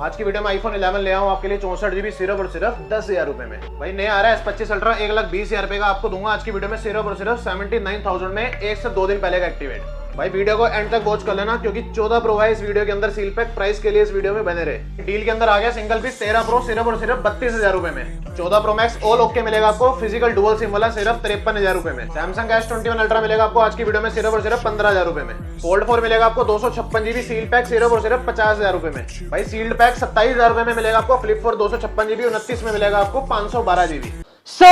आज की वीडियो में iPhone 11 ले आऊँ आपके लिए 64 GB सिर्फ और सिर्फ 10,000 रुपए में। भाई नया आ रहा है S25 अल्ट्रा 1,20,000 रुपए का आपको दूंगा आज की वीडियो में सिर्फ और सिर्फ 79,000 में 1 से 2 दिन पहले का एक्टिवेट। भाई वीडियो को एंड तक वॉच कर लेना क्योंकि 14 प्रो है इस वीडियो के अंदर सील पैक प्राइस के लिए इस वीडियो में बने रहे। डील के अंदर आ गया सिंगल पीस 13 प्रो सिर्फ और सिर्फ 32,000 रुपए में। 14 प्रो मैक्स ऑल ओके मिलेगा आपको फिजिकल डुअल सिम वाला सिर्फ 53,000 रुपए में। सैमसंग S21 अल्ट्रा मिलेगा आपको आज की वीडियो में सिर्फ और सिर्फ 15,000 रुपए में। फोल्ड 4 मिलेगा आपको 256 GB सील पैक सिर्फ और सिर्फ 50,000 रुपए में। भाई सील्ड पैक 27,000 रुपए में मिलेगा आपको। फ्लिप 4 256 GB 29 में मिलेगा आपको 512 GB। सो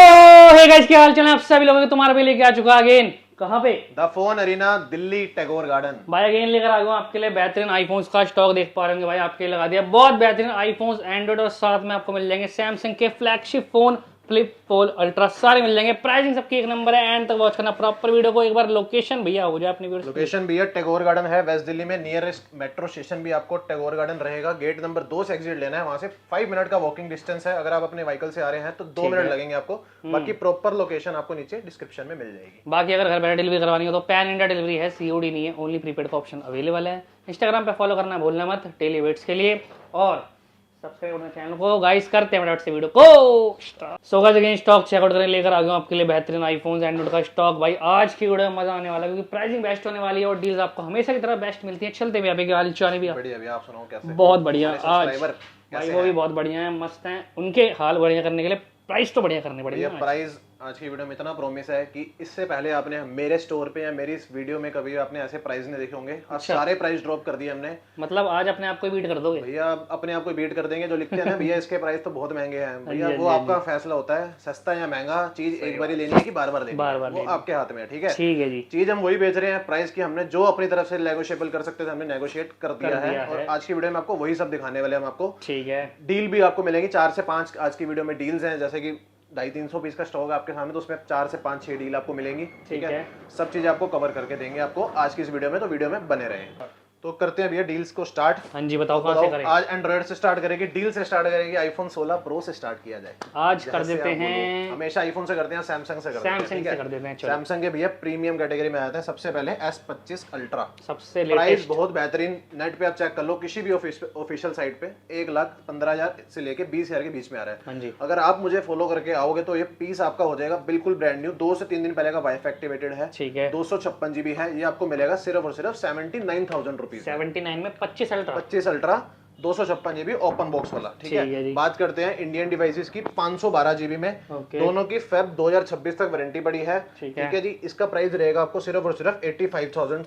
हे गाइस क्या हाल चाल है आप सभी लोगों के। तुम्हारे पे लेके आ चुका अगेन कहां पे the phone arena Delhi Tagore garden. भाई अगेन लेकर आ गया आपके लिए बेहतरीन आईफोन्स का स्टॉक देख पा रहे होंगे भाई आपके लिए लगा दिया बहुत बेहतरीन आईफोन्स एंड्रॉइड और साथ में आपको मिल जाएंगे सैमसंग के flagship phone flip fold ultra सारे मिल जाएंगे। प्राइसिंग सबकी एक नंबर है। एंड तक वॉच करना प्रॉपर वीडियो को। एक बार लोकेशन भैया हो जाए अपनी वीडियो। लोकेशन भैया टैगोर गार्डन है वेस्ट दिल्ली में। नियरेस्ट मेट्रो स्टेशन भी आपको टैगोर गार्डन रहेगा। गेट नंबर 2 से एग्जिट लेना है। वहां से 5 मिनट का वॉकिंग डिस्टेंस है। अगर आप अपने व्हीकल से आ रहे हैं तो 2 मिनट लगेंगे आपको। बाकी प्रॉपर लोकेशन आपको नीचे डिस्क्रिप्शन में मिल जाएगी। बाकी अगर घर बैठे डिलीवरी करवानी हो तो पैन इंडिया डिलीवरी है, सीओडी नहीं है, ओनली प्रीपेड का ऑप्शन अवेलेबल है। इंस्टाग्राम पे फॉलो करना भूलना मत डेली वेट्स के लिए और सब्सक्राइब करना चैनल को। गाइस करते हैं फटाफट से वीडियो को start. So guys again stock checkout करने लेकर आ गया हूं आपके लिए बेहतरीन आईफोन्स एंड्रॉइड का स्टॉक। भाई आज की वीडियो में मजा आने वाला है क्योंकि प्राइसिंग बेस्ट होने वाली है और डील्स आपको हमेशा की तरह बेस्ट मिलती है। चलते हैं अभी वाली चाने भी बढ़िया भैया आप सुनाओ कैसे। बहुत बढ़िया आज भाई वो भी बहुत बढ़िया है, मस्त है। उनके हाल बढ़िया करने के लिए प्राइस तो बढ़िया करने पड़ेगी। प्राइस आज की वीडियो में इतना प्रॉमिस है कि इससे पहले आपने मेरे स्टोर पे या मेरी इस वीडियो में कभी आपने ऐसे प्राइस नहीं देखे होंगे। आज सारे प्राइस ड्रॉप कर दिए हमने। मतलब आज अपने आप को बीट कर दोगे भैया? अपने आप को बीट कर देंगे। जो लिखते हैं ना भैया इसके प्राइस तो बहुत महंगे हैं, भैया वो आपका फैसला होता है। सस्ता या महंगा चीज एक बार लेनी है कि बार बार लेनी है, वो आपके हाथ में है। ठीक है जी। चीज हम वही बेच रहे हैं। प्राइस की हमने जो अपनी तरफ से नेगोशिएबल कर सकते थे हमने नेगोशिएट कर दिया है। और आज की वीडियो में आपको वही सब दिखाने वाले हम आपको। ठीक है डील भी आपको मिलेंगी 4 से 5 आज की वीडियो में डील्स हैं। जैसे कि 250-300 पीस का स्टॉक है आपके सामने तो उसमें 4 से 5-6 डील आपको मिलेंगी। ठीक है सब चीजें आपको कवर करके देंगे आपको आज की इस वीडियो में, तो वीडियो में बने रहें। तो करते हैं भैया डील्स को स्टार्ट। हाँ जी बताओ कहां से करें। आज एंड्रॉइड से स्टार्ट करेंगे, डील से स्टार्ट करेंगे। आईफोन 16 प्रो से स्टार्ट किया जाए। आज कर देते हैं। हमेशा आईफोन से करते हैं, सैमसंग से करते हैं। सैमसंग से कर देते हैं। सैमसंग के भैया प्रीमियम कैटेगरी में आते हैं। सबसे पहले S25 अल्ट्रा सबसे प्राइस बहुत बेहतरीन। नेट पे आप चेक कर लो किसी भी ऑफिशियल साइट पे 1,15,000 से लेके 20,000 के बीच में आ रहा है। हाँ जी। अगर आप मुझे फॉलो करके आओगे तो ये पीस आपका हो जाएगा बिल्कुल ब्रांड न्यू। 2 से 3 दिन पहले का वाईफाई एक्टिवेटेड है। ठीक है 256 GB है। ये आपको मिलेगा सिर्फ और सिर्फ 79,000 रुपीज। 79 में 25 अल्ट्रा 256 GB ओपन बॉक्स वाला। ठीक है बात करते हैं इंडियन डिवाइसेस की 512 GB में। दोनों की फेब 2026 तक वारंटी पड़ी है। ठीक है जी। इसका प्राइस रहेगा आपको सिर्फ और सिर्फ 85,000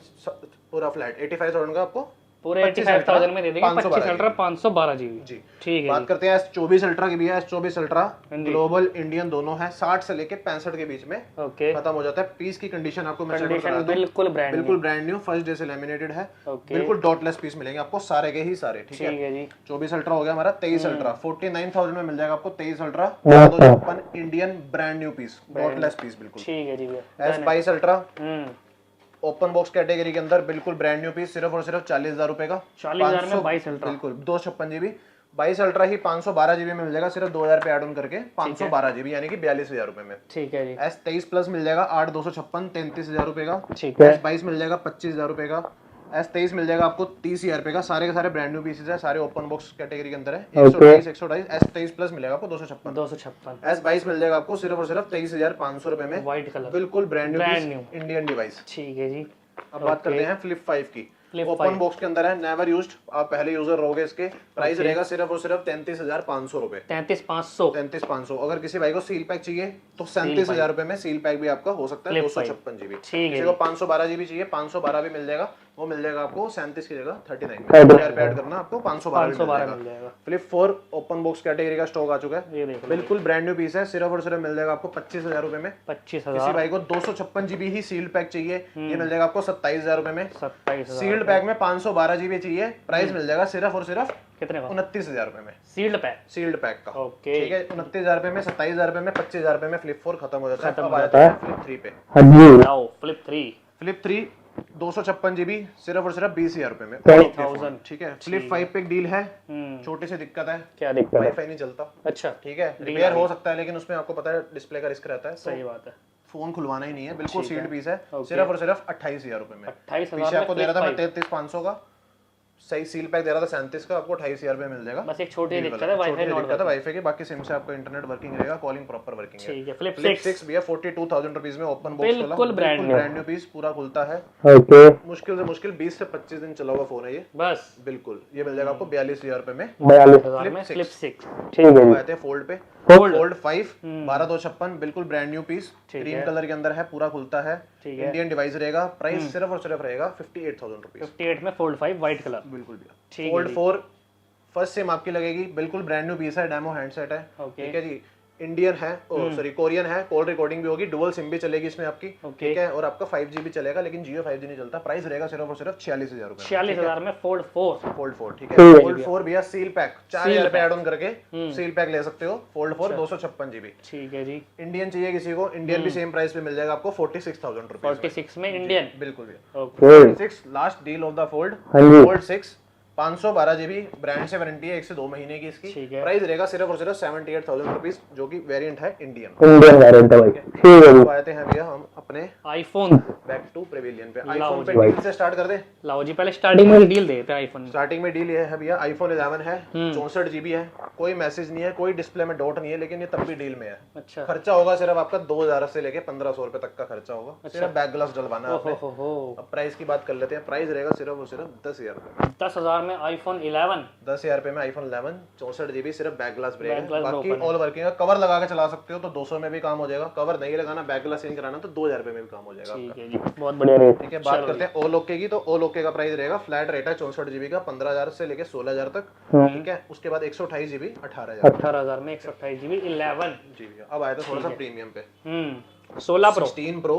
पूरा फ्लैट 85,000 का आपको पूरे 85,000 में दे देंगे। 25 अल्ट्रा 512 GB जी। ठीक है बात करते हैं S24 अल्ट्रा की भी है। S24 अल्ट्रा ग्लोबल इंडियन दोनों है। 60 से लेके 65 के बीच में खत्म हो जाता है। पीस की कंडीशन आपको मैं चेक करा दूं। बिल्कुल ब्रांड न्यू फर्स्ट डे से लैमिनेटेड है। बिल्कुल डॉटलेस पीस मिलेंगे आपको सारे के ही सारे। ठीक है जी। 24 अल्ट्रा हो गया हमारा। 23 अल्ट्रा 49,000 में मिल जाएगा आपको। 23 ultra 256 Indian brand new piece dotless piece बिल्कुल। ठीक है जी। S22 ultra open box category के अंदर बिल्कुल ब्रांड न्यू पीस सिर्फ और सिर्फ 40,000 रुपए का। 40,000 में 22 अल्ट्रा बिल्कुल 256 GB 22 अल्ट्रा ही 512 GB में मिल जाएगा सिर्फ 2,000 रुपए एड ऑन करके 512 GB यानी कि 42,000 रुपए में। ठीक है जी। S23 प्लस मिल जाएगा 8,256 33,000 रुपए का। ठीक है S22 मिल जाएगा 25,000 रुपए का। S23 मिल जाएगा आपको 30,000 रुपए का। सारे के सारे ब्रांड न्यू पीसेस है। सारे ओपन बॉक्स कैटेगरी के अंदर है। 128 S23 प्लस मिलेगा आपको 256। S22 मिल जाएगा आपको सिर्फ और सिर्फ 23,500 रुपए में। व्हाइट कलर बिल्कुल ब्रांड न्यू इंडियन डिवाइस। ठीक है जी। अब बात करते हैं फ्लिप 5 की। ओपन बॉक्स के अंदर है, नेवर यूज्ड। आप पहले यूजर रहोगे। इसके प्राइस रहेगा सिर्फ और सिर्फ 33,500 रुपए। 33,500। अगर किसी भाई को सील पैक चाहिए तो 37,000 रुपए में सील पैक भी आपका हो सकता है। 256 GB। किसी को 512 GB चाहिए 512 भी मिल जाएगा। वो मिल जाएगा आपको 37 की जगह 39 में। 1000 रुपए ऐड करना आपको 512 मिल जाएगा। फ्लिप 4 ओपन बॉक्स कैटेगरी का स्टॉक आ चुका है। बिल्कुल ब्रांड न्यू पीस है। सिर्फ और सिर्फ मिल जाएगा आपको 25,000 रुपए में। 25,000। किसी भाई को 256 GB ही सील्ड पैक चाहिए ये मिल जाएगा आपको 27,000 रुपए में। 27,000 सील्ड पैक में 512 GB चाहिए। प्राइस मिल जाएगा सिर्फ और सिर्फ कितने का? 29,000 रुपए में सील्ड पैक का। ठीक है 29,000 रुपए में 27,000 रुपए में 25,000 रुपए में फ्लिप 4 खत्म हो जाता है। अब आ जाता है फ्लिप 3 पे। फ्लिप 3 256 GB सिर्फ और सिर्फ 20,000 रुपए में। ठीक है फ्लिप 5 पे एक डील है। छोटी सी दिक्कत है। क्या दिक्कत? वाईफाई नहीं चलता। अच्छा ठीक है रिपेयर हो सकता है लेकिन उसमें आपको पता है डिस्प्ले का रिस्क रहता है। सही बात है। फोन खुलवाना ही नहीं है। बिल्कुल सील्ड पीस है। सिर्फ और सिर्फ 28,000 रुपए में। पीछे आपको दे रहा था मैं 33,500 का। सही सील पैक दे रहा था 37 का, आपको 28,000 में मिल जाएगा। बस एक छोटी दिक्कत है वाईफाई नॉट दिक्कत है वाईफाई की, बाकी सिम से आपका इंटरनेट वर्किंग रहेगा, कॉलिंग प्रॉपर वर्किंग है। ठीक है। फ्लिप 6 भैया 42,000 रुपीस में ओपन बॉक्स वाला, बिल्कुल ब्रांड न्यू पीस, पूरा खुलता है। ओके, मुश्किल से मुश्किल 20 से 25 दिन चला हुआ फोन है ये। बस बिल्कुल, ये मिल जाएगा आपको 42,000 रुपए में। 42,000 में फ्लिप 6। ठीक है जी। आते हैं फोल्ड पे, Fold। फोल्ड 5 12,256, बिल्कुल brand new piece, cream colour के अंदर है, पूरा खुलता है, ठीक है। इंडियन डिवाइस रहेगा। प्राइस सिर्फ और सिर्फ रहेगा 58,000 रुपीस। 58 में फोल्ड 5 व्हाइट कलर। बिल्कुल भैया। ठीक है फोल्ड जी। 4 फर्स्ट सिम आपकी लगेगी, बिल्कुल ब्रांड न्यू पीस है, डेमो हैंडसेट है। ओके। ठीक है जी। इंडियन है, सॉरी कोरियन है, कॉल रिकॉर्डिंग भी होगी, डुअल सिम भी चलेगी इसमें आपकी। ठीक है, और आपका 5G भी चलेगा, लेकिन जियो 5G नहीं चलता। प्राइस रहेगा सिर्फ और सिर्फ 46,000 रुपए। 46,000 में फोल्ड 4। फोल्ड 4 ठीक है। फोल्ड 4 भैया सील पैक 4,000 रुपए ऐड ऑन करके सील पैक ले सकते हो। Fold 4 256 GB। ठीक है जी। इंडियन चाहिए किसी को, इंडियन भी सेम प्राइस पे मिल जाएगा आपको 46,000 रुपए। 46 में इंडियन। बिल्कुल भैया। Okay. 46 last deal of the fold. हाँ जी। फोल्ड 6 512 GB, ब्रांड से वारंटी है 1 से 2 महीने की इसकी। ठीक है। प्राइस रहेगा सिर्फ और सिर्फ 78,000 रुपीस, जो कि वेरिएंट है इंडियन। इंडियन वेरिएंट है भाई। ठीक है जी। अब आते हैं भैया हम अपने आईफोन। बैक टू प्रेविलियन पे। लाओ आईफोन पे जी। डील से स्टार्ट कर दे। लाओ जी, पहले स्टार्टिंग में डील देते हैं आईफोन। स्टार्टिंग में डील ये है भैया, आईफोन 11 है, 64 GB है, कोई मैसेज नहीं है, कोई डिस्प्ले में डॉट नहीं है, लेकिन ये तब भी डील में है। अच्छा। खर्चा होगा सिर्फ आपका 2,000 से लेके 1,500 रुपए तक का खर्चा होगा। सिर्फ बैक ग्लास डलवाना है आपने। हो। अब प्राइस की बात कर लेते हैं। प्राइस रहेगा सिर्फ और सिर्फ 10,000 रुपए। 10,000 में आईफोन 11। 10,000 रुपए में आईफोन 11 64 GB, सिर्फ बैक ग्लास ब्रेक बैक है। ग्लास बाकी open है। ऑल वर्किंग है। कवर लगा के चला सकते हो तो 200 में भी काम हो जाएगा। कवर नहीं लगाना, बैक ग्लास चेंज कराना तो 2,000 रुपए में भी काम हो जाएगा ठीक आपका। है जी, बहुत बढ़िया रेट। ठीक है, बात करते हैं ओल ओके की। तो ओल ओके का प्राइस रहेगा, फ्लैट रेट है 64 GB का, 15,000 से लेके 16,000 तक। ठीक है, उसके बाद 128 GB 18,000। 18,000 में 128 GB 11 GB। अब आया था थोड़ा सा प्रीमियम पे। 16 प्रो। 16 Pro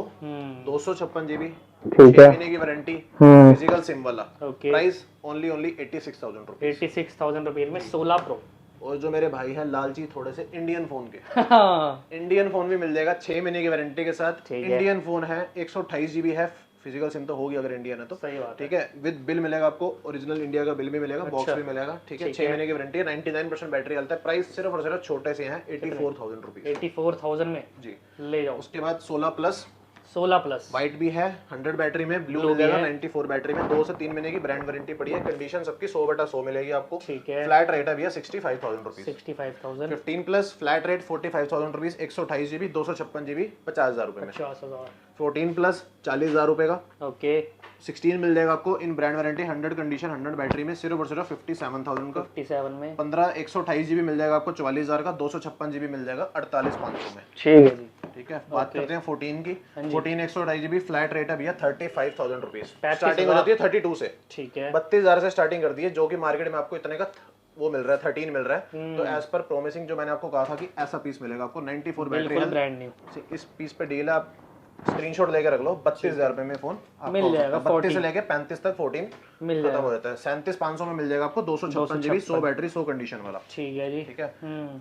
256 GB, ठीक 6 है। महीने की वारंटी, फिजिकल सिम वाला। ओके। प्राइस ओनली 86,000 रुपए। 86,000 रुपये में 16 प्रो। और जो मेरे भाई हैं लालची थोड़े से इंडियन फोन के, इंडियन फोन भी मिल जाएगा 6 महीने की वारंटी के साथ। ठीक है। इंडियन फोन है, 128 GB है, फिजिकल सिम तो होगी अगर इंडियन है तो। सही बात है। ठीक है, विद बिल मिलेगा आपको, ओरिजिनल इंडिया का बिल भी मिलेगा, बॉक्स भी मिलेगा। ठीक है, 6 महीने की वारंटी है, 99% बैटरी चलता है। प्राइस सिर्फ और सिर्फ छोटे से हैं 84,000 रुपीज। 84,000 में जी। ले जाओ। उसके बाद 16 प्लस 16 प्लस व्हाइट भी है, 100 बैटरी में, ब्लू मिल जाएगा 94 बैटरी में, 2 से 3 महीने की ब्रांड वारंटी पड़ी है। कंडीशन सबकी 100/100 मिलेगी आपको। ठीक है। फ्लैट रेट है भैया 65,000 rupees. 65,000 15 plus flat rate 45,000 rupees, 128 GB 256 GB 50,000 रुपए में। 50,000। 14 प्लस 40,000 रुपए का। ओके। 16 मिल जाएगा आपको इन ब्रांड वारंटी, 100 कंडीशन, 100 बैटरी में, सिर्फ और सिर्फ 57,000 का। 57 में 15 128 GB मिल जाएगा आपको 44,000 का। 256 GB मिल जाएगा 48,500 में। ठीक है जी। ठीक है, बात करते हैं 14 की। 14 128 GB फ्लैट रेट है भैया 35,000 रुपीज। 35,000 स्टार्टिंग हो जाती है 32 से। ठीक है। 32,000 से स्टार्टिंग कर दी है, जो कि मार्केट में आपको इतने का वो मिल रहा है, 13 मिल रहा है। तो एज पर प्रोमिसिंग जो मैंने आपको कहा था कि ऐसा पीस मिलेगा आपको, 94 बैटरी बिल्कुल है। Brand new. इस पीस पे डील है, आप स्क्रीनशॉट लेके रख लो। 32,000 रुपए में फोन मिल जाएगा। 32 से लेके 35 तक 14 मिल खत्म जाएगा। हो जाता है। 37,500 में मिल जाएगा आपको 256 GB 100 बैटरी 100 कंडीशन वाला। ठीक है जी। ठीक है,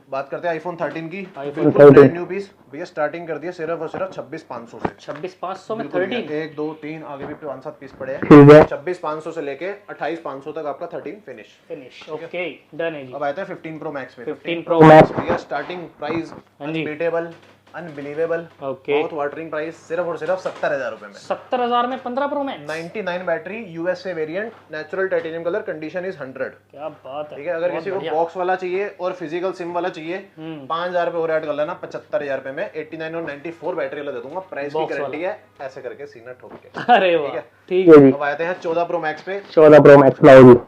बात करते हैं आईफोन 13 की। iPhone ब्रांड न्यू पीस भैया, स्टार्टिंग कर दिया सिर्फ और सिर्फ 26,500 से। 26,500 में 13। 1 2 3 आगे भी 5-7 पीस पड़े हैं। ठीक है। 26,500 से लेके 28,500 तक आपका 13 फिनिश। फिनिश। ओके, डन है जी। अब आते हैं 15 Pro Max पे। 15 Pro Max। भैया स्टार्टिंग प्राइस हाँ जी। Unbeatable, unbelievable, okay. बहुत वाटरिंग प्राइस, सिर्फ और सिर्फ 70,000 रुपए में। 70,000 में 15 pro max. 99 battery, USA variant, natural titanium colour, condition is 100। क्या बात है। ठीक है, अगर किसी को बॉक्स वाला चाहिए और फिजिकल सिम वाला चाहिए, 5,000 रुपए और ऐड कर लेना, 75,000 रुपए में 89 और 94 बैटरी वाला दे दूंगा। प्राइस की गारंटी है, ऐसे करके सीना ठोक के। अरे वाह, ठीक है जी। अब आते हैं 14 Pro Max पे। 14 Pro Max लाओ जी।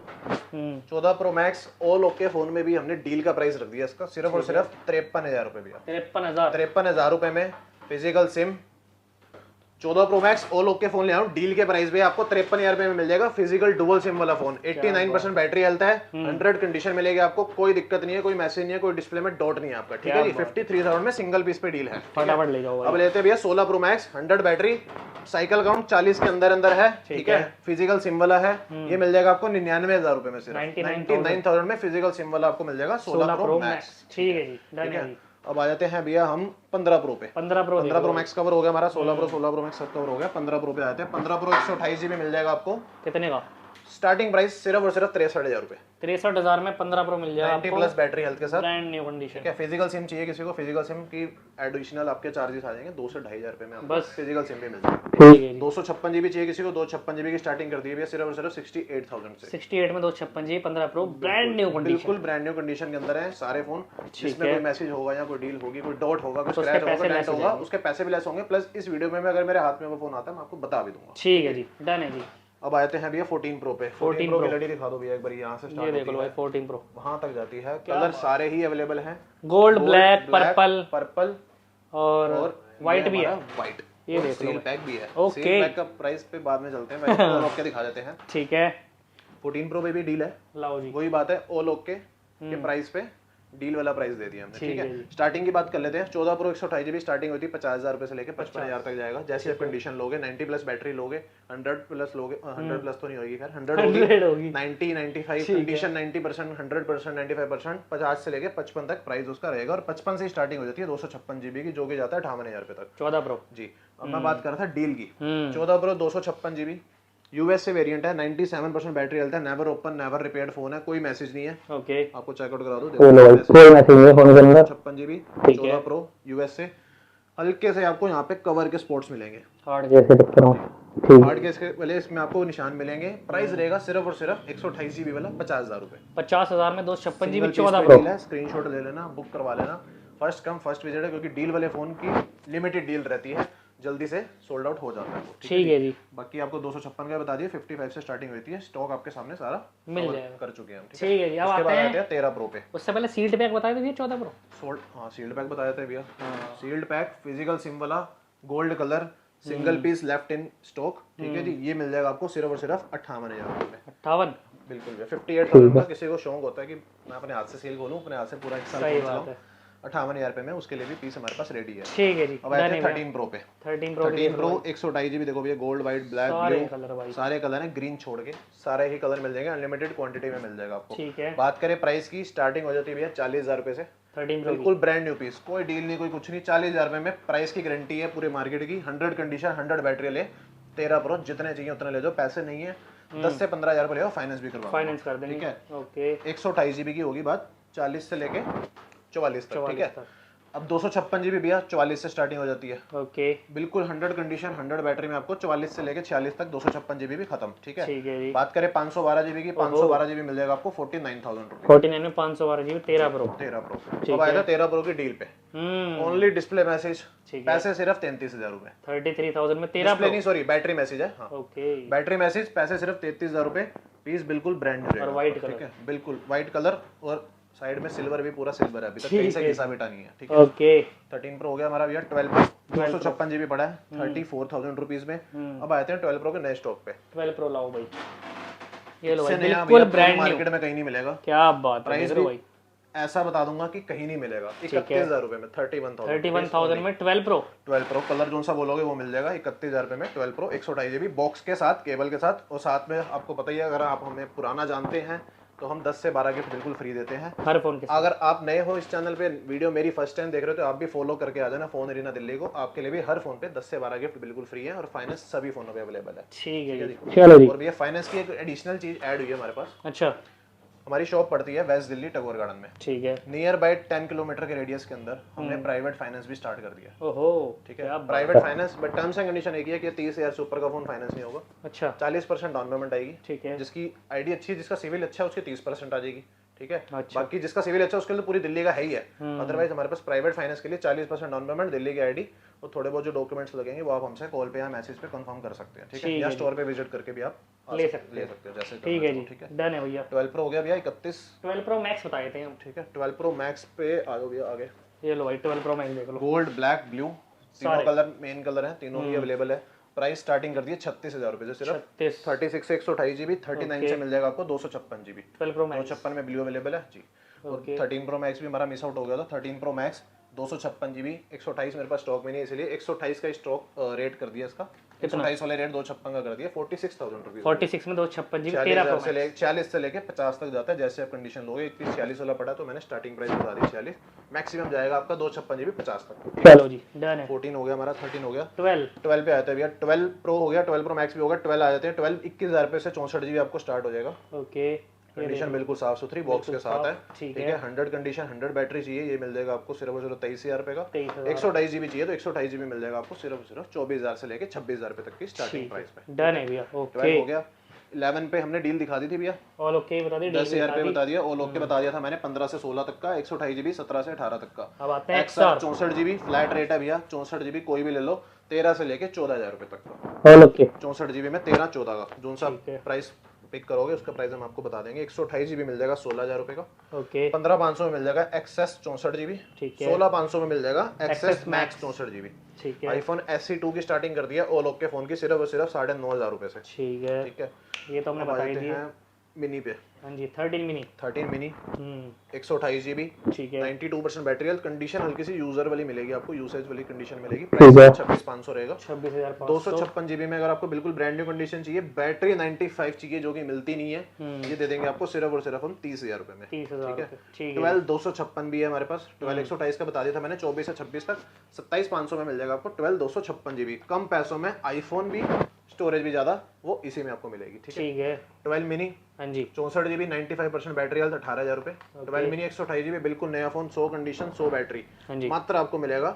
14 Pro Max all okay phone में भी हमने डील का प्राइस रख दिया इसका, सिर्फ और सिर्फ 53,000 रुपए भैया। 53,000। 53,000 रुपए में physical SIM. 14 Pro Max all okay phone ले आओ, डील के प्राइस पे आपको 53,000 रुपए में मिल जाएगा। फिजिकल डुअल सिम वाला फोन, 89% बैटरी हेल्थ है, 100 कंडीशन मिलेगी आपको, कोई दिक्कत नहीं है, कोई मैसेज नहीं है, कोई डिस्प्ले में डॉट नहीं है आपका। ठीक है जी, 53,000 में सिंगल पीस पे डील है। फटाफट ले जाओ भाई। अब लेते हैं भैया 16 Pro Max, 100 battery, cycle count 40 के अंदर अंदर है। ठीक है, फिजिकल सिम वाला है, ये मिल जाएगा आपको 99,000 रुपए में, सिर्फ 99,000 में फिजिकल सिम वाला आपको मिल जाएगा 16 Pro Max। ठीक है जी, डन है जी। अब आ जाते हैं भैया हम 15 Pro पे। 15 प्रो 15 Pro Max कवर हो गया हमारा, 16 Pro 16 Pro Max सब कवर हो गया। 15 Pro पे आते हैं। 15 Pro 128 GB मिल जाएगा आपको। कितने का? स्टार्टिंग प्राइस सिर्फ और सिर्फ 63,000 रुपए। 63,000 में 15 प्रो मिल जाएगा 90 प्लस बैटरी हेल्थ के साथ, ब्रांड न्यू कंडीशन। क्या फिजिकल सिम चाहिए किसी को, फिजिकल सिम की एडिशनल आपके चार्जेस आ जाएंगे 2 से 2,500 रुपए में आपको बस फिजिकल सिम भी मिल जाएगी। ठीक है जी। 256 जीबी चाहिए किसी को, 256 जीबी की स्टार्टिंग कर दी है भैया सिर्फ और सिर्फ 68,000 से। 68 में 256 जी 15 प्रो ब्रांड न्यू कंडीशन, बिल्कुल ब्रांड न्यू कंडीशन के अंदर है सारे फोन। जिसमें कोई मैसेज होगा या कोई डील होगी, कोई डॉट होगा, कोई स्क्रैच होगा, डेंट होगा, उसके पैसे भी लेस होंगे। प्लस इस वीडियो में अगर मेरे हाथ में वो फोन आता है मैं आपको बता भी दूंगा। ठीक है जी, डन है जी। अब आते हैं भैया 14 प्रो पे। 14 प्रो की लड़ी दिखा दो भैया एक बार, यहाँ से ये स्टार्ट देख लो भाई 14 प्रो वहां तक जाती है। कलर सारे ही अवेलेबल हैं, गोल्ड, ब्लैक, पर्पल और व्हाइट भी है। व्हाइट ये देख लो, सील पैक भी है। ओके। सील पैक का प्राइस पे बाद में चलते हैं, मैं ऑल ओके दिखा देते हैं। ठीक है 14 प्रो पे भी डील है, लाओ जी। वही बात है, ऑल ओके के प्राइस पे डील वाला प्राइस दे दिया हमने। ठीक है है जी। स्टार्टिंग की बात कर लेते हैं। 14 प्रो 128 जीबी स्टार्टिंग होती है 50,000 रुपए से लेकर 55,000 तक जाएगा। जैसे आप कंडीशन लोगे, 90 प्लस बैटरी लोगे, 100 प्लस लोगे, 100 प्लस तो नहीं होगी खैर, 100 होगी, 90 95 कंडीशन 90%, 100%, 95%, 50 से लेके 55 तक प्राइस उसका रहेगा। और 55 से स्टार्टिंग हो जाती है 256 जीबी की, जो कि जाता है 58,000 रुपए तक। 14 प्रो जी। अब मैं बात कर रहा था डील की। 14 प्रो 256 जीबी यूएस से वेरिएंट है, 97% बैटरी हेल्थ है, never open never repaired phone है, कोई मैसेज नहीं है। ओके आपको चेकआउट करा दो, कोई मैसेज नहीं है फोन के अंदर। 56 जीबी 14 प्रो यूएस से। हल्के से आपको यहाँ पे कवर के स्पॉट्स मिलेंगे, हार्ड जैसे दिख रहा हूँ। ठीक हार्ड केस के वाले इसमें आपको निशान मिलेंगे। प्राइस रहेगा सिर्फ और सिर्फ 128 जीबी वाला 50,000 रुपए। 50,000 में 256 जीबी सिंगल 14 पीस डील है, स्क्रीनशॉट ले लेना, बुक करवा लेना। फर्स्ट कम फर्स्ट विजिट है, क्योंकि डील वाले फोन की लिमिटेड डील रहती है, जल्दी से सोल्ड आउट हो जाता है वो। ठीक है जी। बाकी आपको 256 का बता दिए, 55 से स्टार्टिंग होती है। स्टॉक आपके सामने सारा मिल जाएगा, कर चुके हैं हम। ठीक है जी। अब उसके आते बाद हैं आते हैं 13 प्रो पे। उससे पहले सील्ड पैक बता दीजिए 14 प्रो। सोल्ड, हाँ सील्ड पैक बताया था भैया। सील्ड पैक फिजिकल सिम वाला, gold colour, single piece left in stock. ठीक है जी। ये मिल जाएगा आपको सिर्फ और सिर्फ 58,000 रुपए। 58 बिल्कुल भैया। 58,000 का किसी को शौक होता है कि मैं अपने हाथ से सेल खोलूं, अपने हाथ से पूरा एक साल सही चलाऊं, बात है। 58,000 रुपए में उसके लिए भी पीस हमारे पास रेडी है। ठीक है जी। अब आते हैं 13 प्रो पे। 13 प्रो 13 प्रो 128 जीबी देखो भैया, गोल्ड व्हाइट ब्लैक सारे ब्लू कलर भाई, सारे कलर हैं, ग्रीन छोड़ के सारे ही कलर मिल जाएंगे, अनलिमिटेड क्वांटिटी में मिल जाएगा आपको। ठीक है। बात करें प्राइस की, स्टार्टिंग हो जाती है भैया 40,000 रुपए से। 13 प्रो बिल्कुल ब्रांड न्यू पीस, कोई डील नहीं, कोई कुछ नहीं। 40,000 रुपए में प्राइस की गारंटी है पूरे मार्केट की। 100 कंडीशन 100 बैटरी ले, 13 प्रो जितने चाहिए उतने ले जाओ। पैसे नहीं है 10 से 15,000 रुपए ले, फाइनेंस भी करवा, फाइनेंस कर देंगे। ठीक है। ओके 128 जीबी की होगी बात, 40 से लेके 44 तक। ठीक है। अब 256 जीबी भैया 44 से स्टार्टिंग हो जाती है। ओके बिल्कुल 100 कंडीशन 100 बैटरी में आपको 44 से लेके 46 तक 256 जीबी भी खत्म। ठीक है। ठीक है जी। बात करें 512 जीबी की, 512 जीबी मिल जाएगा आपको 49,000 रुपए। 49 में 512 जीबी 13 प्रो। 13 प्रो। अब आया था 13 प्रो की डील पे, ओनली डिस्प्ले मैसेज, पैसे सिर्फ 33,000 रुपए। 33,000 में 13 डिस्प्ले नहीं, सॉरी बैटरी मैसेज है। हाँ ओके बैटरी मैसेज, पैसे सिर्फ 33,000 रुपए। पीस बिल्कुल ब्रांड न्यू रहेगा। White colour. ठीक है बिल्कुल व्हाइट कलर, और साइड में सिल्वर भी पूरा सिल्वर है, अभी तक कहीं से घिसा बेटा नहीं है। ठीक है। ओके 13 प्रो हो गया हमारा भैया। 12 प्रो 256 जीबी पड़ा है 34,000 रुपीज में। अब आते हैं 12 प्रो के नए स्टॉक पे। 12 प्रो लाओ भाई, ये लो भाई, इससे नया बिल्कुल भैया ब्रांड न्यू, मार्केट में कहीं नहीं मिलेगा। क्या बात है। प्राइस देख लो भी भाई, ऐसा बता दूंगा कि कहीं नहीं मिलेगा। 31,000 रुपए में 31,000 में 12 प्रो। 12 प्रो कलर जो सा बोलोगे वो मिल जाएगा 31,000 रुपए में। 12 प्रो 128 जीबी बॉक्स के साथ, केबल के साथ, और साथ में आपको पता ही है, अगर आप हमें पुराना जानते हैं तो हम 10 से 12 गिफ्ट बिल्कुल फ्री देते हैं हर फोन के साथ। अगर आप नए हो इस चैनल पे, वीडियो मेरी फर्स्ट टाइम देख रहे हो, तो आप भी फॉलो करके आ जाना फोन एरिना दिल्ली को। आपके लिए भी हर फोन पे 10 से 12 गिफ्ट बिल्कुल फ्री है, और फाइनेंस सभी फोनों पे अवेलेबल है। ठीक है जी। चलो जी। और भैया फाइनेंस की एक एडिशनल चीज ऐड हुई है हमारे पास। अच्छा हमारी शॉप पड़ती है वेस्ट दिल्ली टैगोर गार्डन में, ठीक है। नियर बाय 10 किलोमीटर के रेडियस के अंदर हमने प्राइवेट फाइनेंस भी स्टार्ट कर दिया। ओहो ठीक है। Private finance, but terms and condition एक ही है कि 30,000 से ऊपर का फोन फाइनेंस नहीं होगा। अच्छा 40% डाउन पेमेंट आएगी। ठीक है। जिसकी आईडी अच्छी है, जिसका सिविल अच्छा है, उसकी 30% आ जाएगी। ठीक है। अच्छा। बाकी जिसका सिविल अच्छा है उसके लिए तो पूरी दिल्ली का है ही है। अदरवाइज हमारे पास प्राइवेट फाइनेंस के लिए 40% डाउन पेमेंट, दिल्ली की आईडी, और थोड़े बहुत जो डॉक्यूमेंट्स लगेंगे वो आप हमसे कॉल पे या मैसेज पे कंफर्म कर सकते हैं। ठीक है। या स्टोर पे विजिट करके भी आप ले सकते हो जैसे। ठीक है जी। ठीक है। डन है भैया। 12 प्रो हो गया भैया 31। 12 प्रो मैक्स बताए थे हम। ठीक है। 12 प्रो मैक्स पे आ जाओ भैया आगे। ये लो भाई 12 प्रो मैक्स देख लो, गोल्ड ब्लैक ब्लू तीनों कलर मेन कलर हैं, तीनों ही अवेलेबल है। प्राइस स्टार्टिंग कर दी है 36,000 रुपए से सिर्फ। 36 36 से 128 जीबी, 39 से मिल जाएगा आपको 256 जीबी। 12 pro max. 256 में ब्लू अवेलेबल है जी। और 13 प्रो मैक्स भी हमारा मिस आउट हो गया था। 13 प्रो मैक्स 256 जीबी, 128 मेरे पास स्टॉक में नहीं है, इसलिए 128 का स्टॉक रेट कर दिया इसका। 128 वाले रेट 256 का कर दिया 46,000 रुपीज। 46 में 256 GB 13 से लेके 40 से लेके 50 तक जाता है, जैसे आप कंडीशन लोगे। 31-46 वाला पड़ा तो मैंने स्टार्टिंग प्राइस बता दी 46, मैक्सिमम जाएगा आपका 256 GB 50 तक। चलो जी डन है। 14 हो गया हमारा, 13 हो गया, 12 पे आते हैं भैया। 12 प्रो हो गया, 12 प्रो मैक्स भी होगा, 12 आ जाते हैं। 12 21,000 रुपए से 64 GB आपको स्टार्ट हो जाएगा। ओके, कंडीशन बिल्कुल साफ सुथरी बॉक्स के साथ है, ठीक है। 100 कंडीशन 100 बैटरी चाहिए, ये मिल जाएगा आपको सिर्फ और सिर्फ 23,000 रुपए का। 128 GB चाहिए तो 128 GB मिल जाएगा आपको सिर्फ और सिर्फ 24,000 से लेके 26,000 रुपए तक की स्टार्टिंग प्राइस पे। डन है भैया। ओके 12 हो गया। 11 पे हमने डील दिखा दी थी भैया, ऑल ओके बता दी, 10,000 रुपए बता दिया, ऑल ओके बता दिया था मैंने। 15 से 16 तक का 128 GB, 17 से 18 तक का। अब आते हैं XR 64 GB फ्लैट रेट है भैया, 64 GB कोई भी ले लो, 13 से लेके 14,000 रुपए तक का। ऑल ओके 64 GB में 13-14 का जो सा प्राइस पिक करोगे उसका प्राइस हम आपको बता देंगे। 128 GB मिल जाएगा 16,000 रुपए का। ओके 15,500 में मिल जाएगा XS 64 GB, ठीक है। 16,500 में मिल जाएगा XS Max 64 GB। ठीक है। आईफोन SE2 की स्टार्टिंग कर दिया ऑल ओके फोन की सिर्फ और सिर्फ 9,500 रुपए से। ठीक है, ठीक है, ये तो हमने बताई थी। मिनी पे हाँ जी 13 मिनी 128 GB, ठीक है। 92% बैटरी हेल्थ। कंडीशन हल्की सी यूजर वाली मिलेगी आपको, यूसेज वाली कंडीशन मिलेगी। ठीक है। प्राइस 26,500 रहेगा। 26,500 256 GB में अगर आपको बिल्कुल ब्रांड न्यू कंडीशन चाहिए, बैटरी 95 चाहिए जो कि मिलती नहीं है, ये दे देंगे आपको सिर्फ और सिर्फ हम 30,000 रुपए में। 30,000 ठीक है। ठीक है। 12 256 भी है हमारे पास। 12 128 का बता दिया था मैंने, 24 से 26 तक 27,500 में मिल जाएगा आपको 12 256 GB। कम पैसों में आईफोन भी, स्टोरेज भी ज्यादा, वो इसी में आपको मिलेगी। ठीक है। ठीक है। 12 मिनी हाँ जी 64 GB 95% बैटरी हेल्थ 18,000 रुपए। 12 मिनी 128 GB बिल्कुल नया फोन, 100 कंडीशन 100 बैटरी, हाँ जी मात्र आपको मिलेगा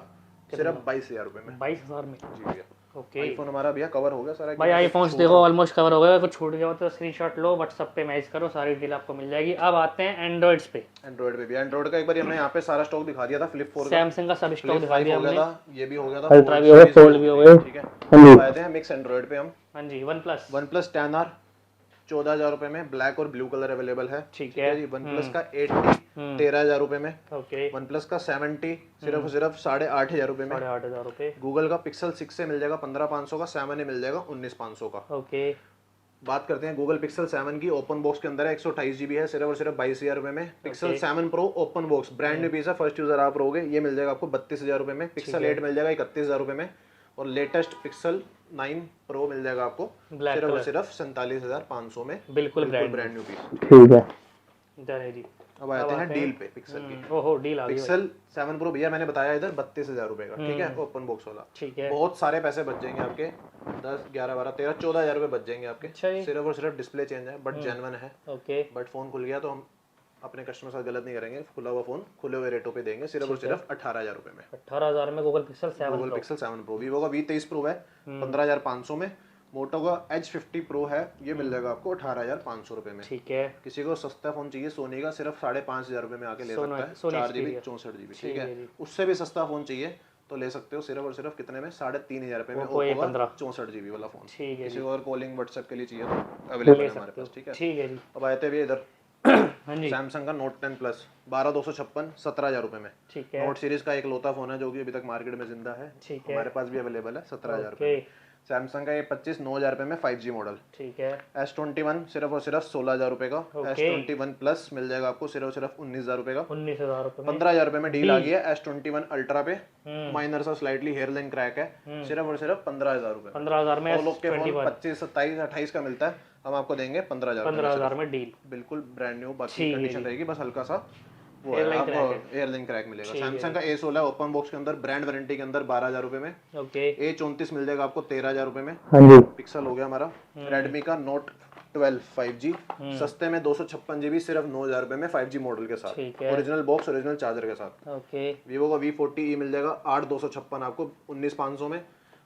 सिर्फ 22,000 रुपए में। 22,000 में। जी भैया। ओके आईफोन हमारा भैया कवर हो गया सारा। भाई आईफोन्स देखो ऑलमोस्ट कवर हो गए, कुछ छूट गया हो तो स्क्रीनशॉट लो, व्हाट्सएप पे मैसेज करो, सारी डिटेल आपको मिल जाएगी। अब आते हैं एंड्रॉइड्स पे। एंड्रॉइड पे भी, एंड्रॉइड का एक बार हमने यहाँ पे सारा स्टॉक दिखा दिया था। फ्लिप 4 का, सैमसंग का सब स्टॉक दिखा दिया हमने, ये भी हो गया था, अल्ट्रा भी हो गए, फोल्ड भी हो गए। ठीक है। हाँ जी अब आते हैं मिक्स एंड्रॉइड पे हम। हाँ जी वन प्लस 10R 14,000 रुपए में, ब्लैक और ब्लू कलर अवेलेबल है। ठीक है जी। OnePlus का 80 13,000 रुपए में। ओके OnePlus का 70 सिर्फ और सिर्फ 8,500 रुपए में। 8,500 रुपए। गूगल का Pixel 6 से मिल जाएगा 15,500 का, 7 मिल जाएगा 19,500 का। ओके बात करते हैं गूगल Pixel 7 की। ओपन बॉक्स के अंदर है, 128 GB है, सिर्फ और सिर्फ 22,000 रुपए में। Pixel 7 Pro open box brand new piece है, फर्स्ट यूजर आप रहोगे, ये मिल जाएगा आपको 32,000 रुपए में। Pixel 8 मिल जाएगा 31,000 रुपए में, और लेटेस्ट Pixel 9 Pro मिल जाएगा आपको सिर्फ और सिर्फ 47,500 में, बिल्कुल ब्रांड न्यू पीस। ठीक है। डन है जी। अब आते हैं डील पे Pixel की। ओहो डील आ गई। Pixel 7 Pro भैया मैंने बताया इधर 32,000 रुपए का। ठीक है, ओपन बॉक्स वाला। ठीक है। बहुत सारे पैसे बच जाएंगे आपके, 10 11 12 13 14,000 रुपए बच जाएंगे आपके। अच्छा जी। सिर्फ और सिर्फ डिस्प्ले चेंज है, बट जेन्युइन है। ओके बट फोन खुल गया तो हम अपने कस्टमर साथ गलत नहीं करेंगे, खुला हुआ फोन खुले हुए रेटों पे देंगे सिर्फ और सिर्फ 18,000 रुपए में। 18,000 में Google pixel 7 Google Pixel 7 Pro। Vivo का V23 Pro है 15,500 में। मोटो का Edge 50 Pro है, ये मिल जाएगा आपको 18,500 रुपए में। ठीक है। किसी को सस्ता फोन चाहिए सोनी का, सिर्फ 5,500 रुपए में आके ले सकता है, 4 GB 64 GB। ठीक है। उससे भी सस्ता फोन चाहिए तो ले सकते हो सिर्फ और सिर्फ कितने में, 3,500 रुपए में। Oppo Oppo का 15 64 GB वाला फोन। ठीक है। किसी को और कॉलिंग व्हाट्सएप के लिए चाहिए तो अवेलेबल है हमारे पास। ठीक है। ठीक है जी। अब आते हैं इधर हाँ जी सैमसंग का Note 10 Plus 12,256 17,000 रुपए में। ठीक है। नोट सीरीज का एक लौता फोन है जो कि अभी तक मार्केट में जिंदा है, ठीक है। हमारे पास भी अवेलेबल है 17,000 रुपए ओके में। सैमसंग का ये 25 9,000 रुपए में 5G मॉडल। ठीक है। S21 सिर्फ और सिर्फ 16,000 रुपए का। S21 Plus मिल जाएगा आपको सिर्फ और सिर्फ 19,000 रुपए का। 19,000 रुपए में 15,000 रुपए में डील आ गई है S21 Ultra पे। माइनर सा स्लाइटली हेयर लाइन क्रैक है, सिर्फ और सिर्फ 15,000 रुपए। 15,000 में और लोग के फोन 25 27 28 का मिलता है, हम आपको देंगे 15,000 रुपए। 15,000 में डील। बिल्कुल ब्रांड न्यू, बाकी कंडीशन रहेगी, बस हल्का सा वो है, आपको एयरलाइन क्रैक मिलेगा। सैमसंग का A16 ओपन बॉक्स के अंदर ब्रांड वारंटी के अंदर 12,000 रुपए में। ओके A34 मिल जाएगा आपको 13,000 रुपए में। हाँ जी पिक्सल हो गया हमारा। रेडमी का Note 12 5G सस्ते में 256 GB सिर्फ 9,000 रुपए में 5G मॉडल के साथ, ठीक है। ओरिजिनल बॉक्स ओरिजिनल चार्जर के साथ। ओके Vivo का V40e मिल जाएगा 8,256 आपको 19,500 में।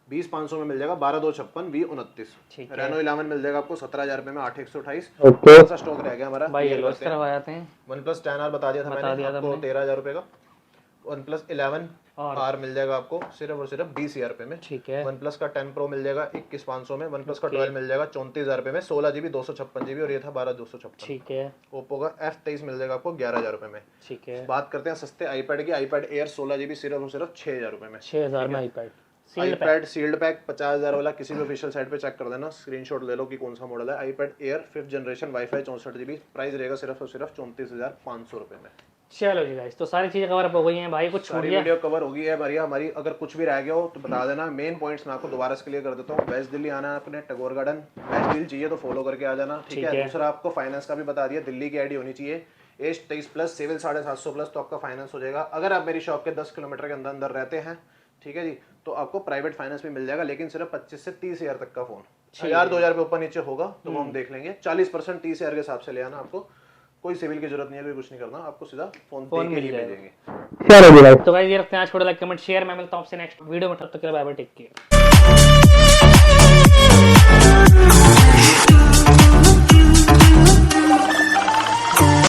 20,500 में मिल जाएगा 12,256 V29। ठीक Reno 11 मिल जाएगा आपको 17,000 रुपए में 8,128। ओके सा स्टॉक रह गया हमारा। भाई ये लॉस करवाए थे। OnePlus 10R बता दिया था मैंने आपको 13,000 रुपए का। OnePlus 11R मिल जाएगा आपको सिर्फ और सिर्फ 20,000 रुपए में। ठीक है। OnePlus का 10 Pro मिल जाएगा 21,500 में। OnePlus का 12 मिल जाएगा 34,000 रुपए में, 16 GB 256 GB, और ये था 12,256। ठीक है। Oppo का F23 मिल जाएगा आपको 11,000 रुपए में। ठीक है। बात करते हैं सस्ते आईपैड की। आईपैड Air 16 GB सिर्फ और सिर्फ 6,000 रुपए में। 6,000 में आईपैड आईपैड सील्ड पैक 50,000 वाला किसी भी ऑफिशियल साइट पे चेक कर देना, स्क्रीनशॉट ले लो कि कौन सा मॉडल है। IPad air 5th generation wifi 64 GB, price रहेगा सिर्फ और सिर्फ 34,500 रुपए में। चलो जी गाइस, तो सारी चीजें कवर अप हो गई हैं भाई, कुछ छूट सारी गया? वीडियो कवर होगी है बढ़िया हमारी। अगर कुछ भी रह गया हो तो बता देना। मेन पॉइंट्स मैं आपको दोबारा से क्लियर कर देता हूँ। वेस्ट दिल्ली आना है अपने टैगोर गार्डन, बेस्ट डील चाहिए तो फॉलो करके आ जाना, ठीक है। दूसरा आपको फाइनेंस का भी बता दिया, दिल्ली की आईडी होनी चाहिए, एज 23+, सिविल 750 प्लस, तो आपका फाइनेंस हो जाएगा। अगर आप मेरी शॉप के 10 किलोमीटर के अंदर अंदर रहते हैं, ठीक है जी, तो आपको प्राइवेट फाइनेंस भी मिल जाएगा, लेकिन सिर्फ 25 से 30 हज़ार तक का फोन। 1000-2000 रुपये ऊपर नीचे होगा तो वो हम देख लेंगे। 40% 30 हज़ार के हिसाब से ले आना। आपको कोई सिविल की जरूरत नहीं है, कोई कुछ नहीं करना, आपको सीधा फोन पे ही भेजेंगे। चलो जी भाई। तो गाइस ये रखते हैं आज, थोड़ा लाइक कमेंट शेयर। मैं मिलता हूं आपसे नेक्स्ट वीडियो में, तब तक के लिए बाय बाय, टेक केयर।